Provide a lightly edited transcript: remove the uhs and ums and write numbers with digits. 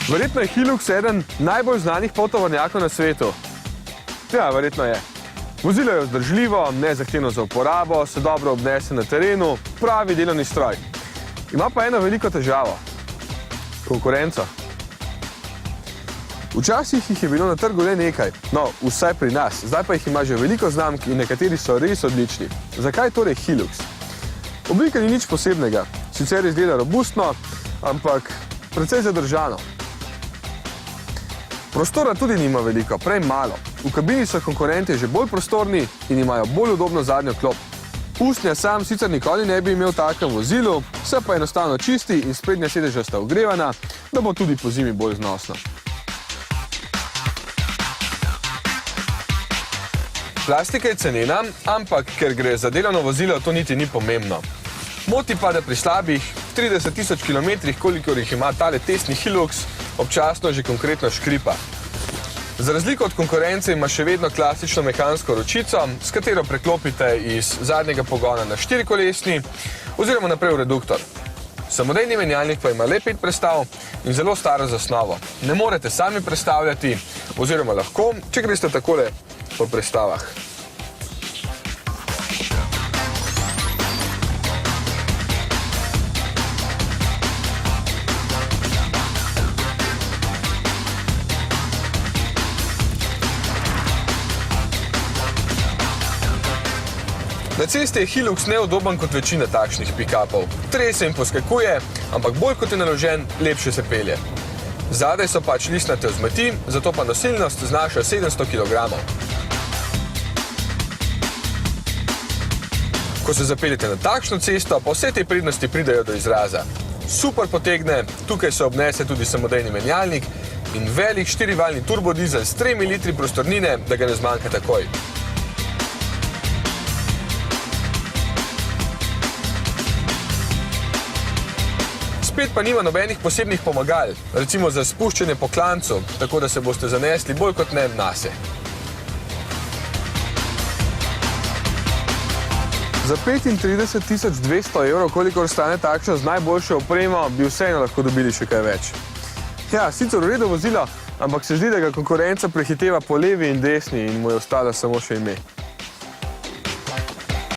Verjetno je Hilux eden najbolj znanih potovornjakov na svetu. Ja, verjetno je. Vozilo je vzdržljivo, nezahtevno za uporabo, se dobro obnese na terenu, pravi delovni stroj. Ima pa eno veliko težavo. Konkurenco. Včasih jih je bilo na trgu le nekaj, no, vsaj pri nas. Zdaj pa jih ima že veliko znamk in nekateri so res odlični. Zakaj torej Hilux? Oblika ni nič posebnega. Sicer izgleda robustno, ampak precej zadržano. Prostora tudi nima veliko, prej malo. V kabini so konkurenti že bolj prostorni in imajo bolj udobno zadnjo klop. Usnja sam sicer nikoli ne bi imel v takem vozilu, vse pa enostavno čisti in sprednja sedeža sta ogrevana, da bo tudi po zimi bolj znosno. Plastika je cenena, ampak ker gre za delovno vozilo, to niti ni pomembno. Moti pa, da pri slabih 30 tisoč kilometrih, kolikor jih ima tale testni Hilux, občasno že konkretno škripa. Za razliko od konkurence ima še vedno klasično mehansko ročico, s katero preklopite iz zadnjega pogona na štirikolesni oziroma naprej v reduktor. Samodejni menjalnik pa ima le 5 prestav in zelo staro zasnovo. Ne morete sami prestavljati oziroma lahko, če greste takole po prestavah. Na cesti je Hilux neudoben kot večina takšnih pick-upov. Trese in poskakuje, ampak bolj kot je naložen, lepše se pelje. Zadaj so pač listnate vzmeti, zato pa nosilnost znaša 700 kg. Ko se zapeljete na takšno cesto, pa vse te prednosti pridejo do izraza. Super potegne, tukaj se obnese tudi samodejni menjalnik in velik 4-valjni turbodizel s 3 litri prostornine, da ga ne zmanjka takoj. Spet pa nima nobenih posebnih pomagal, recimo za spuščanje po klancu, tako da se boste zanesli bolj kot ne nase. Za 35.200 evrov, kolikor stane takšno z najboljšo opremo, bi vseeno lahko dobili še kaj več. Ja, sicer v redu vozilo, ampak se zdi, da ga konkurenca prehiteva po levi in desni in mu je ostalo samo še ime.